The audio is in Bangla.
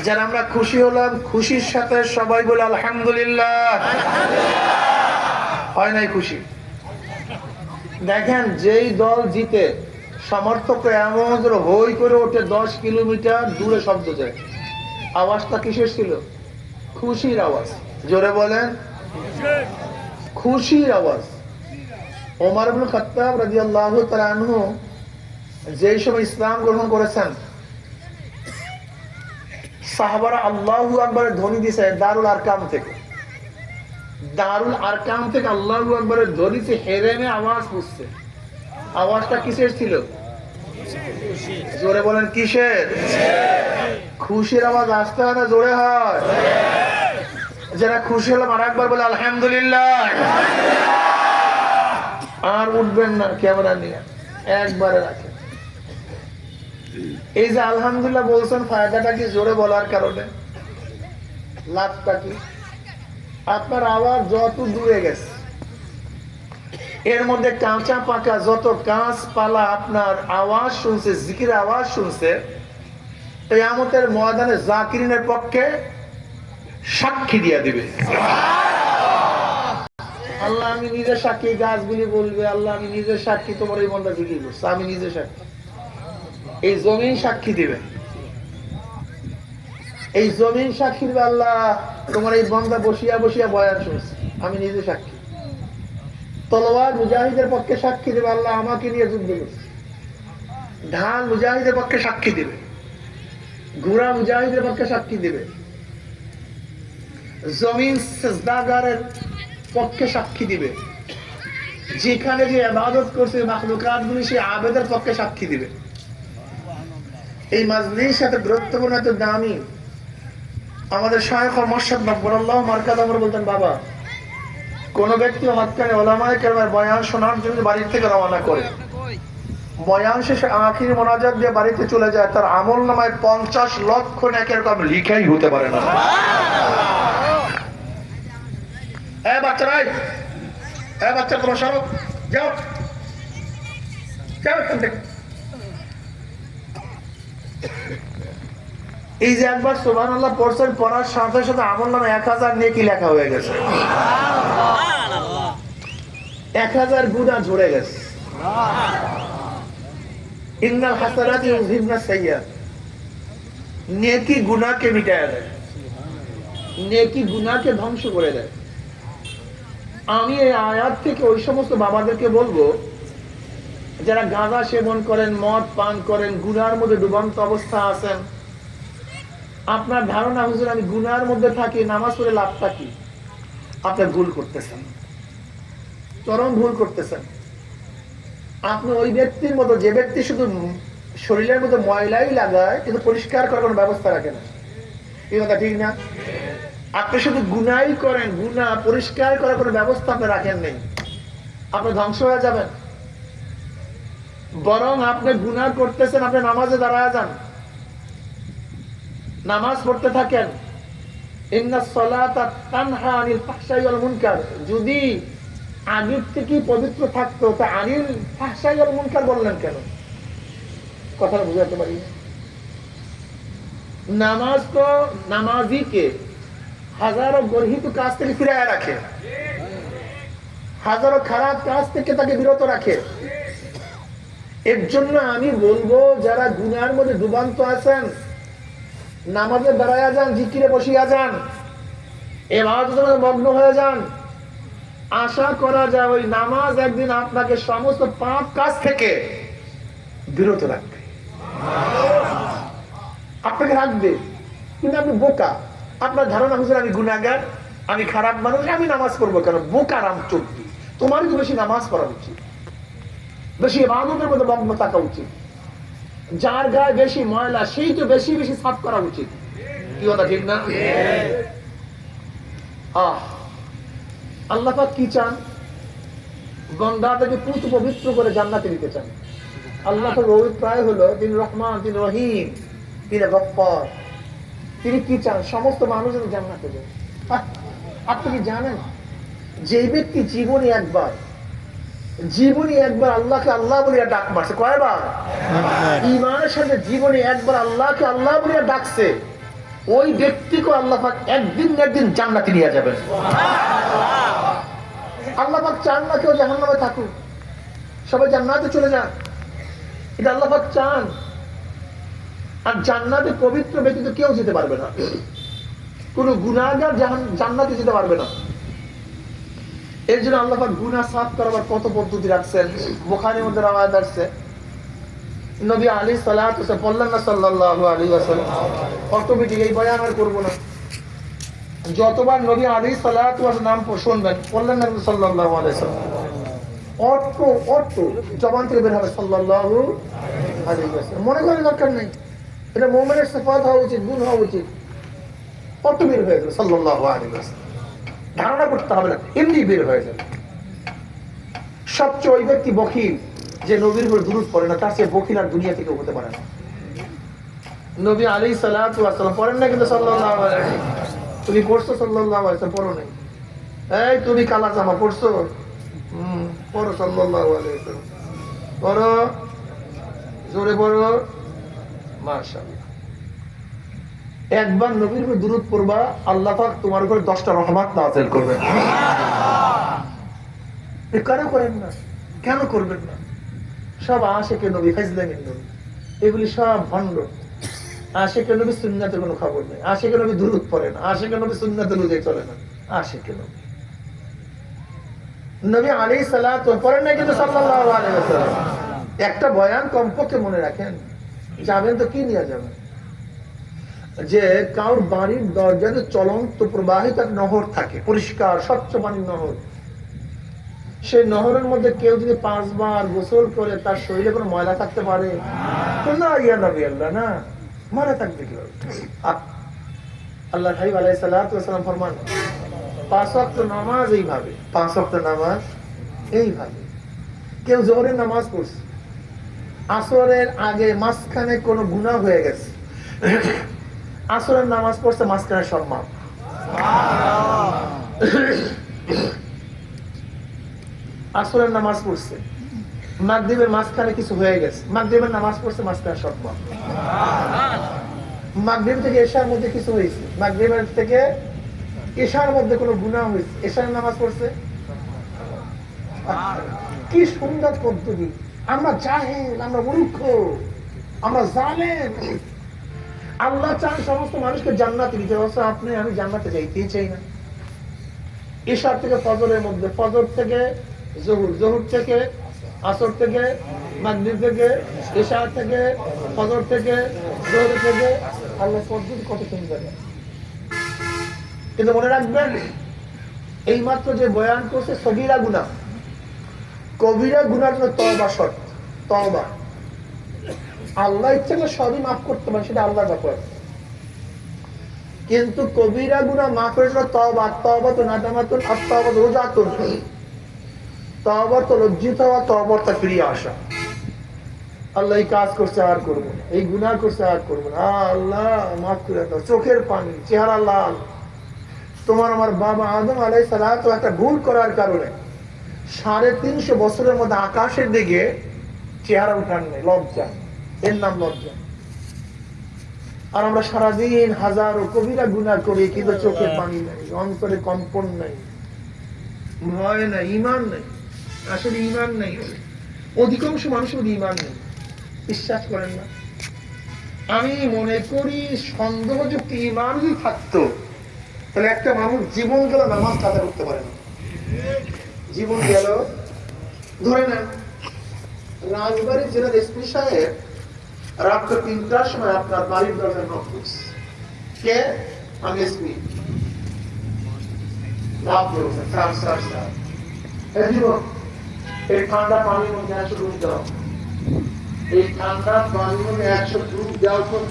যারা আমরা খুশি হলাম, খুশির সাথে সবাই বলে আলহামদুলিল্লাহ। হয় নাই খুশি? দেখেন যেই দল জিতে সমর্থকরা এমন করে হই করে ওঠে, 10 কিলোমিটার দূরে শব্দ যায়। আওয়াজটা কিসের ছিল? খুশির আওয়াজ। জোরে বলেন, খুশির আওয়াজ। ওমর ইবনে খাত্তাব রাদিয়াল্লাহু তাআলা আনহু যেই সময় ইসলাম গ্রহণ করেছেন, সাহাবারা আল্লাহু আকবারের ধ্বনি দিয়েছে দারুল আরকাম থেকে। দারুল আরকাম থেকে আল্লাহু আকবারের ধ্বনি সে হেরেমে আওয়াজ পুষছে। আওয়াজটা কিসের ছিল? জোরে বলেন, কিসের? খুশির আওয়াজ আসতে হয় না জোরে হয়? যারা খুশি হলাম আর একবার বলে আলহামদুলিল্লাহ। আর উঠবেন না ক্যামেরা নিয়ে, একবারে রাখেন। এই যে আলহামদুলিল্লাহ বলছেন, ফায়দাটা কি? জোরে বলার কারণে লাভটা কি? আপনার আওয়াজ যত দূরে গেছে, এর মধ্যে কাঁচা পাকা যত গাছপালা আপনার আওয়াজ শুনছে, জিকিরের আওয়াজ শুনছে, কিয়ামতের ময়দানে জাকিরিনের পক্ষে সাক্ষী দিয়ে দিবে। আল্লাহ আমি নিজে সাক্ষী। গাছগুলি বলবে আল্লাহ আমি নিজে সাক্ষী, তোমার এই মনটা জিকির করছে, আমি নিজে সাক্ষী। এই জমিন সাক্ষী দিবে, এই জমিন সাক্ষী দিবে আল্লাহ তোমার এই বন্দা বসিয়া বসিয়া বয়ান শুনছে, আমি নিজে সাক্ষী। তলোয়ার মুজাহিদের পক্ষে সাক্ষী দেবে আল্লাহ আমাকে নিয়ে যুদ্ধ করছে। ঢাল মুজাহিদের পক্ষে সাক্ষী দিবে, ঘোড়া মুজাহিদের পক্ষে সাক্ষী দিবে, জমিন সিজদাগারের পক্ষে সাক্ষী দিবে, যেখানে যে ইবাদত করছে মাখলুকাতগুলি সেই আবেদের পক্ষে সাক্ষী দিবে। এই মাজলিস সাথে গুরুত্বপূর্ণ এত দামি। আমাদের শায়খ ও মুর্শিদ নব্বুল্লাহ মার্কাত আমরা বলতেন, বাবা কোন ব্যক্তি হক্কানি উলামায়ে কেরামের বয়ান শোনার জন্য বাড়ি থেকে রওনা করে, বয়ান শেষে আখির মোনাজাত দিয়ে বাড়িতে চলে যায়, তার আমল নামায় 50 লক্ষ নেকের কম লিখাই হতে পারে না। এ বাচ্চারা, এ বাচ্চা তোমরা সরো, যাও যাও এখান থেকে। এই যে একবার সুবহানাল্লাহ পড়ছেন, পড়ার সাথে সাথে আমল নামে 1000 নেকি লেখা হয়ে গেছে, 1000 গুনাহ ঝরে গেছে। ইন্নাল হাসানাতি ইউযহিবনাস সাইয়্যাত, নেকি গুনাহকে মিটায় দেয়, নেকি গুনাহকে ধ্বংস করে দেয়। আমি এই আয়াত থেকে ওই সমস্ত বাবাদেরকে বলবো যারা গাঁজা সেবন করেন, মদ পান করেন, গুনার মধ্যে ডুবন্ত অবস্থা আছেন, আপনার ধারণা হুজুর আমি গুনার মধ্যে থাকি, নামাজ পড়ে লাভটা কি? আপনি ভুল করতেছেন, চরম ভুল করতেছেন। আপনি ওই ব্যক্তির মতো, যে ব্যক্তি শুধু শরীরের মধ্যে ময়লাই লাগায় কিন্তু পরিষ্কার করার কোনো ব্যবস্থা রাখে না। এই কথা ঠিক না? আপনি শুধু গুনাই করেন, গুনাহ পরিষ্কার করার কোনো ব্যবস্থা আপনি রাখেন নেই, আপনি ধ্বংস হয়ে যাবেন। বরং আপনি গুনাহ করতেছেন, আপনি নামাজে দাঁড়ায় যান, নামাজ পড়তে থাকেন। ইন্নাস সালাতা তানহা আনিল ফাহশাই ওয়াল মুনকার, যদি আগের থেকে পবিত্র থাকতো তা আনিল ফাহশাই ওয়াল মুনকার বললেন কেন? কথাটা বুঝাতে পারি। নামাজ তো নামাজিকে হাজারো গর্হিত কাজ থেকে ফিরায় রাখে, হাজারো খারাপ কাজ থেকে তাকে বিরত রাখে। এর জন্য আমি বলবো যারা গুনার মধ্যে ডুবান্ত আছেন, নামাজে দাঁড়ায়া যান, জিকিরে বসিয়া যান, ইবাদতে মগ্ন হয়ে যান। আশা করা যায় ওই নামাজ একদিন আপনাকে সমস্ত পাপ কাজ থেকে বিরত রাখবে, আপনাকে রাখবে। কিন্তু আপনি বোকা, আপনার ধারণা হুজুর আমি গুনাহগার, আমি খারাপ মানুষ, আমি নামাজ পড়বো কেন? বোকারাম চোদ্দি, তোমারই তো বেশি নামাজ পড়া উচিত, বেশি ইবাদতের মধ্যে মগ্ন থাকা উচিত। যার গায়ে বেশি ময়লা সেই তো বেশি বেশি সাফ করা উচিত। কি কথা ঠিক না? আল্লাহ পাক কি চান? বান্দাদেরকে পুত পবিত্র করে জান্নাতে নিতে চান। আল্লাহ তো প্রায় হলো তিনি রহমান, তিনি রহিম, তিনি গফফার। তিনি কি চান? সমস্ত মানুষ যেন জান্নাতে যায়। আপনি কি জানেন যে ব্যক্তি জীবনে একবার আল্লাহকে আল্লাহ বলিয়া ডাক মারছে, কয়বার? ঈমানের সাথে জীবনে একবার আল্লাহকে আল্লাহ বলিয়া ডাকছে, ওই ব্যক্তিকে আল্লাহ পাক একদিন না একদিন জান্নাতে নিয়ে যাবেন। আল্লাহ পাক চান না কেউ জাহান্নামে থাকুক, সবাই জান্নাতে চলে যান, এটা আল্লাহ পাক চান। আর জান্নাতে পবিত্র ব্যক্তি তো কেউ যেতে পারবে না, কোন গুনাহগার জান্নাতে যেতে পারবে না। এর জন্য আল্লাহ পাক গুনাহ সাফ করার কত পদ্ধতি রাখছেন। বুখারীর মধ্যে রওয়ায়াত আছে, নবী আলাইহিস সালাতু ওয়াস সালাম বললেন না সাল্লাল্লাহু আলাইহি ওয়াসাল্লাম, অটোমেটিক এই বয়ান আর করব না, যতবার নবী আলাইহিস সালাতু ওয়াস নাম শুনবেন বললেন না সাল্লাল্লাহু আলাইহি ওয়াসাল্লাম, অটো জবান থেকে বের হবে সাল্লাল্লাহু আলাইহি ওয়াসাল্লাম। মনে করার দরকার নেই, এটা মুমিনের সিফাত হওয়া উচিত, গুণ হওয়া উচিত, অটো বের হয়ে যাবে সাল্লাল্লাহু আলাইহি ওয়াসাল্লাম, ধারণা করতে হবে না, এমনি বের হয়ে যাবে। সবচেয়ে ওই ব্যক্তি বখিল যে নবীর উপর দুরূদ পড়ে না, তার চেয়ে বখিল আর দুনিয়া থেকে হতে পারে না। নবী আলাইহিস সালাতু ওয়াস সালাম পড়েন না কিন্তু সাল্লাল্লাহু আলাইহি, তুমি পড়ছো সাল্লাল্লাহু আলাইহি ওয়াসাল্লাম, পড়ো নাই। এই তুমি কালা জামা পড়ছো, পড়ো সাল্লাল্লাহু আলাইহি ওয়াসাল্লাম, পড়ো, জোরে পড়ো, মাশাআল্লাহ। একবার নবীর উপর দুরূদ পড়বা, আল্লাহ পাক তোমার উপর 10টা রহমত নাযিল করবেন। কেন করেন না, কেন করবেন না? সব আশিকে নবী, ফাজলামিন নবী, এগুলি সব ভণ্ড। আশিকে নবী সুন্নাতের কোনো খবর নেই, আশিকে নবী দুরূদ পড়ে না, আশিকে নবী সুন্নাত অনুযায়ী চলে না। আশিকে নবী, নবী আলাইহিস সালাতু পড়েন না কিন্তু সাল্লাল্লাহু আলাইহি ওয়াসাল্লাম। একটা বয়ান কমপক্ষে মনে রাখেন, যাবেন তো কি নিয়ে যাবেন, যে কারোর বাড়ির দরজাতে চলন্ত প্রবাহিত এক নহর থাকে, পরিষ্কার স্বচ্ছ পানির নহর। সেই নহরের মধ্যে কেউ যদি 5 বার গোসল করে তার শরীরে কোনো ময়লা থাকতে পারে না? ইয়া নবী আল্লাহ, না, ময়লা থাকবে কিভাবে? আল্লাহ হাবিব আলাইহিস সালাতু ওয়াস সালাম ফরমান, 5 ওয়াক্ত নামাজ এইভাবে, 5 ওয়াক্ত নামাজ এইভাবে। কেউ জোহরের নামাজ পড়ছে, আসরের আগে মাঝখানে কোনো গুনাহ হয়ে গেছে, আসরের নামাজ পড়ছে, মাঝখানে সব মাপ। আসরের নামাজ পড়ছে, মাগরিবের মাঝখানে কিছু হয়ে গেছে, মাগরিবের নামাজ পড়ছে, মাঝখানে সব মাপ। মাগরিব থেকে এশার মধ্যে কিছু হয়েছে, মাগরিবের থেকে এশার মধ্যে কোনো গুনাহ হয়েছে, এশার নামাজ পড়ছে। কি সুন্দর পদ্ধতি! আমরা জাহেল, আমরা মূর্খ, আমরা জালেম। আল্লাহ চান সমস্ত মানুষকে জান্নাতে দিতে, অবশ্য আপনি আমি জান্নাতে যাইতেই চাই না। এশার থেকে ফজরের মধ্যে, ফজর থেকে জোহর, জোহর থেকে আসর, থেকে মাগরিব, থেকে এশা, থেকে ফজর, থেকে জোহর, থেকে আল্লাহ পদ্ধতি কত সুন্দর। কিন্তু মনে রাখবেন, এইমাত্র যে বয়ান করছে সগীরা গুনাহ, কবিরা গুনার জন্য তওবা শর্ত, তওবা। আল্লাহ ইচ্ছা করলে সবই মাফ করতে পারে, সেটা আল্লাহর ব্যাপার। কিন্তু কবিরা গুনাহ মাফ করার জন্য তওবা, তওবা তো নাদামাতুন, আত-তাওবা রুজাতুন, তওবা তো লজ্জিত হওয়া, তওবা তো ফিরিয়ে আসা। আল্লাহ এই কাজ করছে আর করবো না, এই গুনাহ করছে আর করবো না, আল্লাহ মাফ করে দাও। চোখের পানি, চেহারা লাল। তোমার আমার বাবা আদম আলাইহিস সালাতু একটা ভুল করার কারণে 350 বছরের মধ্যে আকাশের দিকে চেহারা উঠান নেই, লজ্জা, এর নাম লজ্জা। আর আমরা সারাদিন হাজারো কবিরা গুনাহ করি, কিন্তু চোখের পানি নাই, অন্তরে কম্পন নাই, ভয় নাই, ঈমান নাই। আসলে ঈমান নাই, অধিকাংশ মানুষের মধ্যে ঈমান নেই, বিশ্বাস করেন না। আমি মনে করি সন্দেহযুক্ত ঈমান যদি থাকতো, তাহলে একটা মানুষ জীবন গেল নামাজ আদায় করতে পারে না। জীবন গেল, ধরে নেন রাজবাড়ী জেলার এসপি সাহেব রাত 3টার সময় আপনার বাড়ির দরজায় নক করছে। কে? আমি এসপি। এই ঠান্ডা পানির মধ্যে 100 ডুব দাও, এই ঠান্ডা পানির মধ্যে 100 ডুব দেওয়ার পর